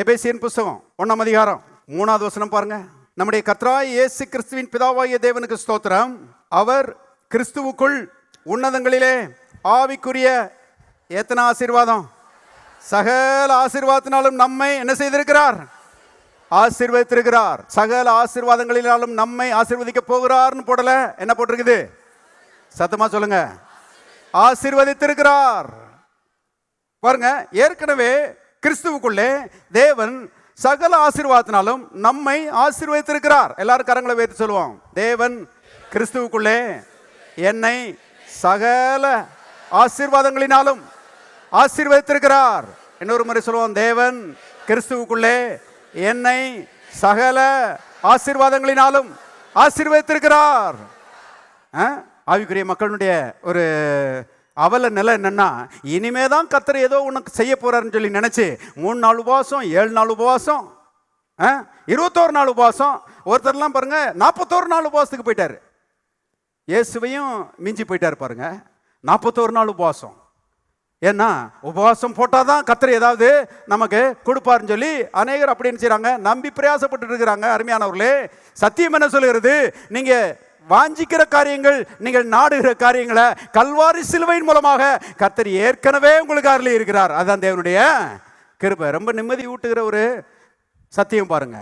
Ephesian புஸ்தகம் 1ஆம் அதிகாரம் 3வது வசனம் பாருங்க. நம்முடைய கர்த்தராகிய இயேசு கிறிஸ்துவின் பிதாவாகிய தேவனுக்கு ஸ்தோத்திரம். அவர் கிறிஸ்துவுக்குள் உன்னதங்களிலே ஆவிக்குரிய எத்தனை ஆசீர்வாதம், சகல ஆசீர்வாதத்தினாலும் நம்மை என்ன செய்திருக்கிறார்? ஆசீர்வதித்திருக்கிறார். சகல ஆசீர்வாதங்களினாலும் நம்மை ஆசீர்வதிக்க போகிறார்னு போடல, என்ன போட்டிருக்குது? சத்தமா சொல்லுங்க, ஆசீர்வதித்திருக்கிறார். பாருங்க, ஏற்கனவே கிறிஸ்துவுக்குள்ளே தேவன் சகல ஆசீர்வாதத்தினாலும் நம்மை ஆசீர்வதித்திருக்கிறார். எல்லாரும் கரங்களை வைத்து சொல்லுவோம், தேவன் கிறிஸ்துவுக்குள்ளே என்னை சகல ஆசீர்வாதங்களினாலும் ஆசீர்வதித்திருக்கிறார். இன்னொரு முறை சொல்லுவோம், தேவன் கிறிஸ்துவுக்குள்ளே என்னை சகல ஆசீர்வாதங்களினாலும் ஆசீர்வதித்திருக்கிறார். ஆவிக்குரிய மக்களுடைய ஒரு அவல நிலை என்னன்னா, இனிமே தான் கர்த்தர் ஏதோ உனக்கு செய்ய போறாருன்னு சொல்லி நினைச்சு 3 நாள் உபவாசம், 7 நாள் உபவாசம், 21 நாள் உபவாசம், ஒருத்தர்லாம் பாருங்க 41 நாள் உபவாசத்துக்கு போயிட்டாரு. இயேசுவையும் மிஞ்சி போயிட்டாரு பாருங்க, 41 நாள் உபவாசம். ஏன்னா உபவாசம் போட்டாதான் கர்த்தர் ஏதாவது நமக்கு கொடுப்பாருன்னு சொல்லி அநேகர் அப்படின்னு செய்றாங்க, நம்பி பிரயாசப்பட்டு இருக்கிறாங்க. அருமையானவர்களே, சத்தியம் என்ன சொல்லுகிறது? நீங்க வாஞ்சிக்கிற காரியங்கள், நீங்கள் நாடுகிற காரியங்களை கல்வாரி சிலுவையின் மூலமாக கர்த்தர் ஏற்கனவே உங்களுக்கு அருளி இருக்கிறார். அதுதான் தேவனுடைய கிருபை. ரொம்ப நிம்மதி ஊட்டுகிற ஒரு சத்தியம் பாருங்க.